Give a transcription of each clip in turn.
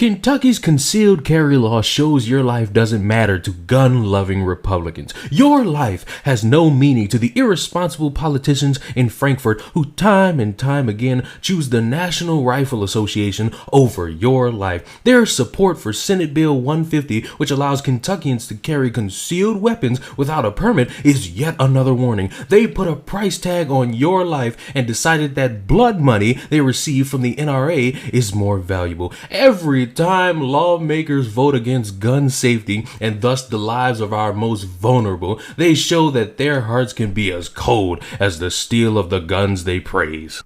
Kentucky's concealed carry law shows your life doesn't matter to gun-loving Republicans. Your life has no meaning to the irresponsible politicians in Frankfort who time and time again choose the National Rifle Association over your life. Their support for Senate Bill 150, which allows Kentuckians to carry concealed weapons without a permit, is yet another warning. They put a price tag on your life and decided that blood money they receive from the NRA is more valuable. Every time lawmakers vote against gun safety and thus the lives of our most vulnerable, they show that their hearts can be as cold as the steel of the guns they praise.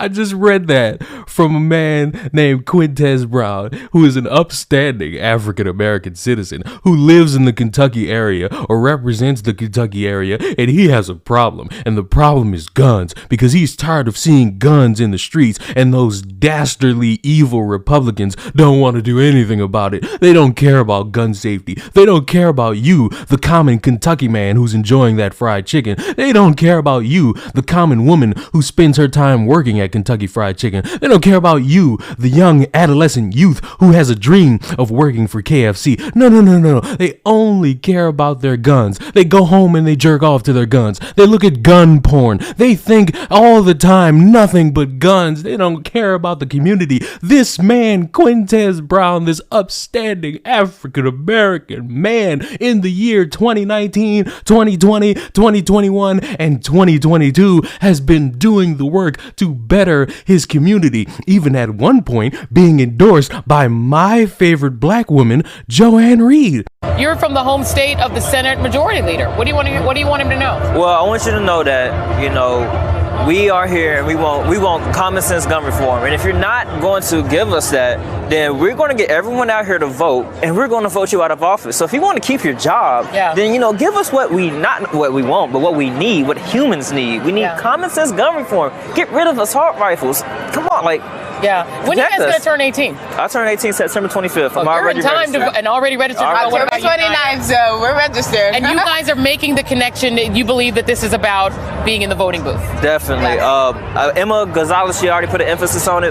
I just read that from a man named Quintez Brown, who is an upstanding African-American citizen who lives in the Kentucky area or represents the Kentucky area, and he has a problem. And the problem is guns, because he's tired of seeing guns in the streets, and those dastardly evil Republicans don't want to do anything about it. They don't care about gun safety. They don't care about you, the common Kentucky man who's enjoying that fried chicken. They don't care about you, the common woman who spends her time working at Kentucky Fried Chicken. They don't care about you, the young adolescent youth who has a dream of working for KFC. No. They only care about their guns. They go home and they jerk off to their guns. They look at gun porn. They think all the time nothing but guns. They don't care about the community. This man, Quintez Brown, this upstanding African-American man in the year 2019, 2020, 2021, and 2022 has been doing the work to better his community, even at one point being endorsed by my favorite black woman, Joanne Reed. You're from the home state of the Senate Majority Leader. What do you want him to know? Well, I want you to know that, we are here and we want common sense gun reform. And if you're not going to give us that, then we're going to get everyone out here to vote, and we're going to vote you out of office. So if you want to keep your job, then, give us not what we want, but what we need, what humans need. We need common sense gun reform. Get rid of assault rifles. Come on, when are you guys going to turn 18? I turn 18 September 25th. I'm already registered. And already registered. October 29th, so we're registered. And you guys are making the connection that you believe that this is about being in the voting booth. Definitely. Emma Gonzalez, she already put an emphasis on it,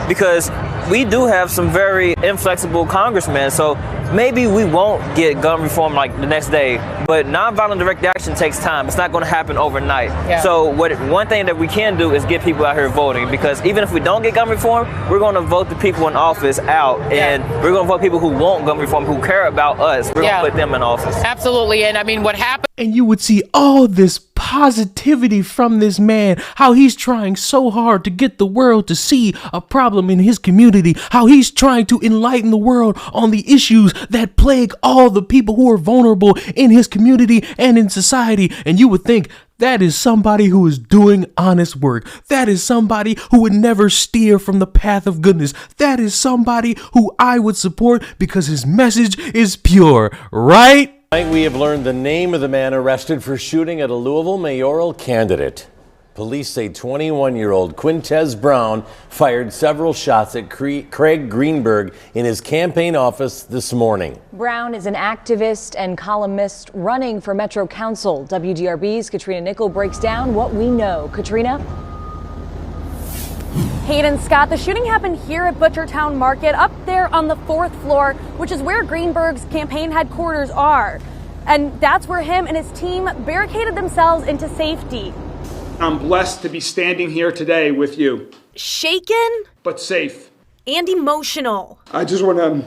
because we do have some very inflexible congressmen, so maybe we won't get gun reform the next day, but nonviolent direct action takes time. It's not going to happen overnight. So one thing that we can do is get people out here voting, because even if we don't get gun reform, we're going to vote the people in office out, and we're going to vote people who want gun reform, who care about us. We're going to put them in office. Absolutely. And what happened? And you would see all this positivity from this man, how he's trying so hard to get the world to see a problem in his community, how he's trying to enlighten the world on the issues that plague all the people who are vulnerable in his community and in society. And you would think that is somebody who is doing honest work. That is somebody who would never steer from the path of goodness. That is somebody who I would support because his message is pure, right? We have learned the name of the man arrested for shooting at a Louisville mayoral candidate. Police say 21-year-old Quintez Brown fired several shots at Craig Greenberg in his campaign office this morning. Brown is an activist and columnist running for Metro Council. WDRB's Katrina Nickel breaks down what we know. Katrina? Hayden, Scott, the shooting happened here at Butchertown Market, up there on the 4th floor, which is where Greenberg's campaign headquarters are. And that's where him and his team barricaded themselves into safety. I'm blessed to be standing here today with you. Shaken? But safe. And emotional. I just want to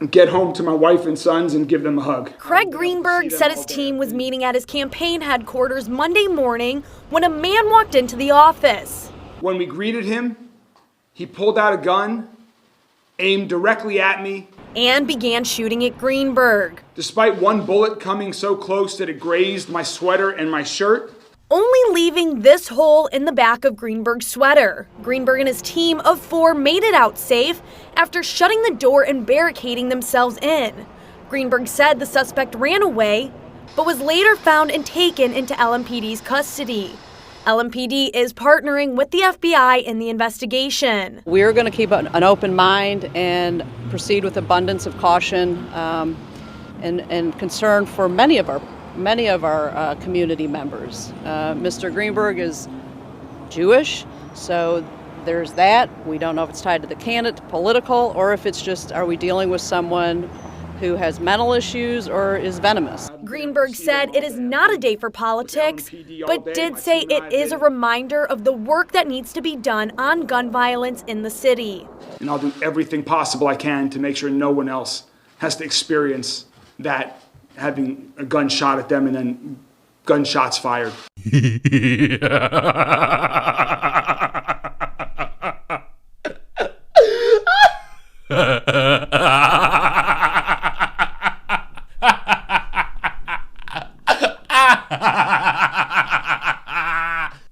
get home to my wife and sons and give them a hug. Craig Greenberg said his team was meeting at his campaign headquarters Monday morning when a man walked into the office. When we greeted him, he pulled out a gun, aimed directly at me, and began shooting at Greenberg. Despite one bullet coming so close that it grazed my sweater and my shirt, only leaving this hole in the back of Greenberg's sweater. Greenberg and his team of 4 made it out safe after shutting the door and barricading themselves in. Greenberg said the suspect ran away, but was later found and taken into LMPD's custody. LMPD is partnering with the FBI in the investigation. We're going to keep an open mind and proceed with abundance of caution and concern for many of our community members. Mr. Greenberg is Jewish, so there's that. We don't know if it's tied to the candidate, political, or if it's just, are we dealing with someone who has mental issues or is venomous? Greenberg said it is not a day for politics, but did say it is a reminder of the work that needs to be done on gun violence in the city. And I'll do everything possible I can to make sure no one else has to experience that, having a gun shot at them and then gunshots fired.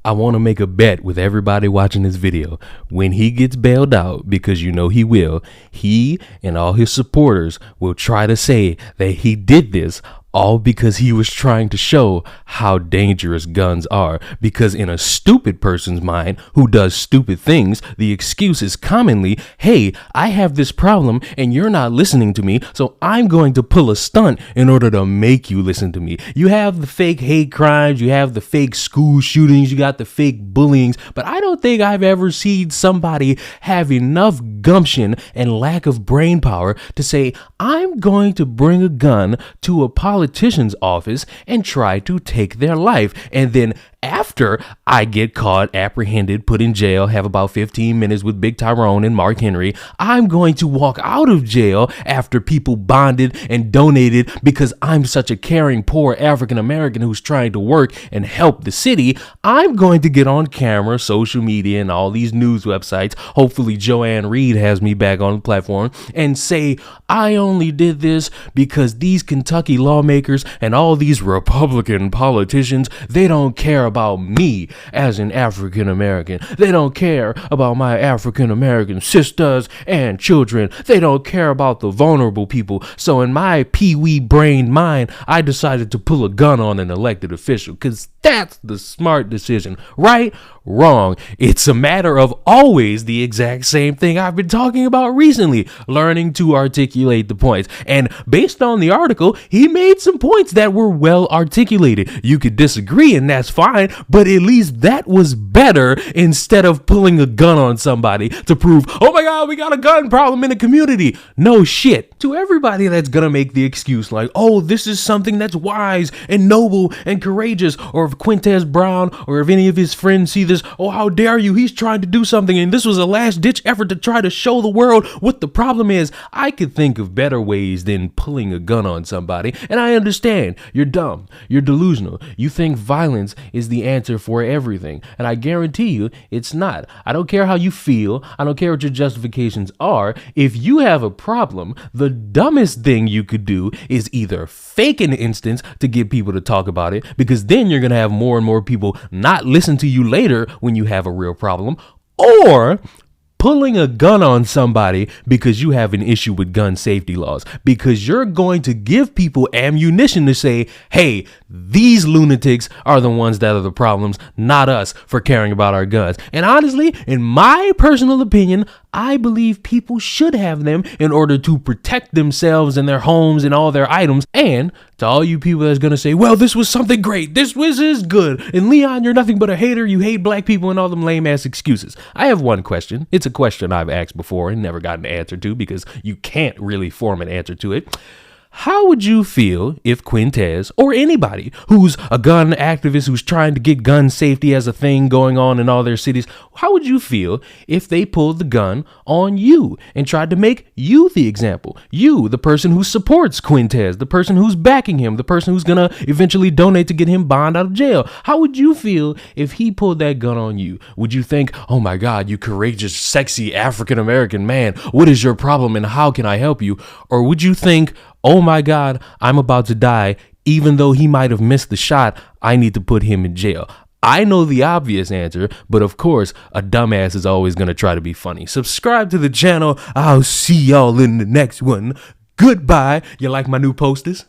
I want to make a bet with everybody watching this video. When he gets bailed out, because you know he will, he and all his supporters will try to say that he did this all because he was trying to show how dangerous guns are. Because in a stupid person's mind who does stupid things, the excuse is commonly, hey, I have this problem and you're not listening to me, so I'm going to pull a stunt in order to make you listen to me. You have the fake hate crimes, you have the fake school shootings, you got the fake bullyings, but I don't think I've ever seen somebody have enough gumption and lack of brain power to say, I'm going to bring a gun to a politician's office and try to take their life. And then after I get caught, apprehended, put in jail, have about 15 minutes with Big Tyrone and Mark Henry, I'm going to walk out of jail after people bonded and donated because I'm such a caring, poor African American who's trying to work and help the city. I'm going to get on camera, social media, and all these news websites. Hopefully Joanne Reed has me back on the platform and say, I only did this because these Kentucky lawmakers and all these Republican politicians, they don't care about me as an African American. They don't care about my African American sisters and children. They don't care about the vulnerable people. So in my pee-wee brain mind, I decided to pull a gun on an elected official because that's the smart decision. Right? Wrong. It's a matter of always the exact same thing I've been talking about recently, learning to articulate the points. And based on the article, he made some points that were well articulated. You could disagree and that's fine, but at least that was better instead of pulling a gun on somebody to prove, oh my God, we got a gun problem in the community. No shit. To everybody that's gonna make the excuse like, oh, this is something that's wise and noble and courageous, or if Quintez Brown or if any of his friends see this, oh, how dare you, he's trying to do something and this was a last ditch effort to try to show the world what the problem is. I could think of better ways than pulling a gun on somebody, and I understand you're dumb, you're delusional, you think violence is the answer for everything, and I guarantee you it's not. I don't care how you feel, I don't care what your justifications are. If you have a problem, the dumbest thing you could do is either fake an instance to get people to talk about it, because then you're gonna have more and more people not listen to you later when you have a real problem, or pulling a gun on somebody because you have an issue with gun safety laws, because you're going to give people ammunition to say, hey, these lunatics are the ones that are the problems, not us for caring about our guns. And honestly, in my personal opinion, I believe people should have them in order to protect themselves and their homes and all their items. And to all you people that's going to say, well, this was something great, this is good, and Leon, you're nothing but a hater, you hate black people, and all them lame ass excuses. I have one question. It's a question I've asked before and never got an answer to because you can't really form an answer to it. How would you feel if Quintez or anybody who's a gun activist who's trying to get gun safety as a thing going on in all their cities, how would you feel if they pulled the gun on you and tried to make you the example? You, the person who supports Quintez, the person who's backing him, the person who's gonna eventually donate to get him bond out of jail. How would you feel if he pulled that gun on you? Would you think, oh my God, you courageous, sexy African American man, what is your problem and how can I help you? Or would you think, oh my God, I'm about to die. Even though he might have missed the shot, I need to put him in jail. I know the obvious answer, but of course, a dumbass is always going to try to be funny. Subscribe to the channel. I'll see y'all in the next one. Goodbye. You like my new posters?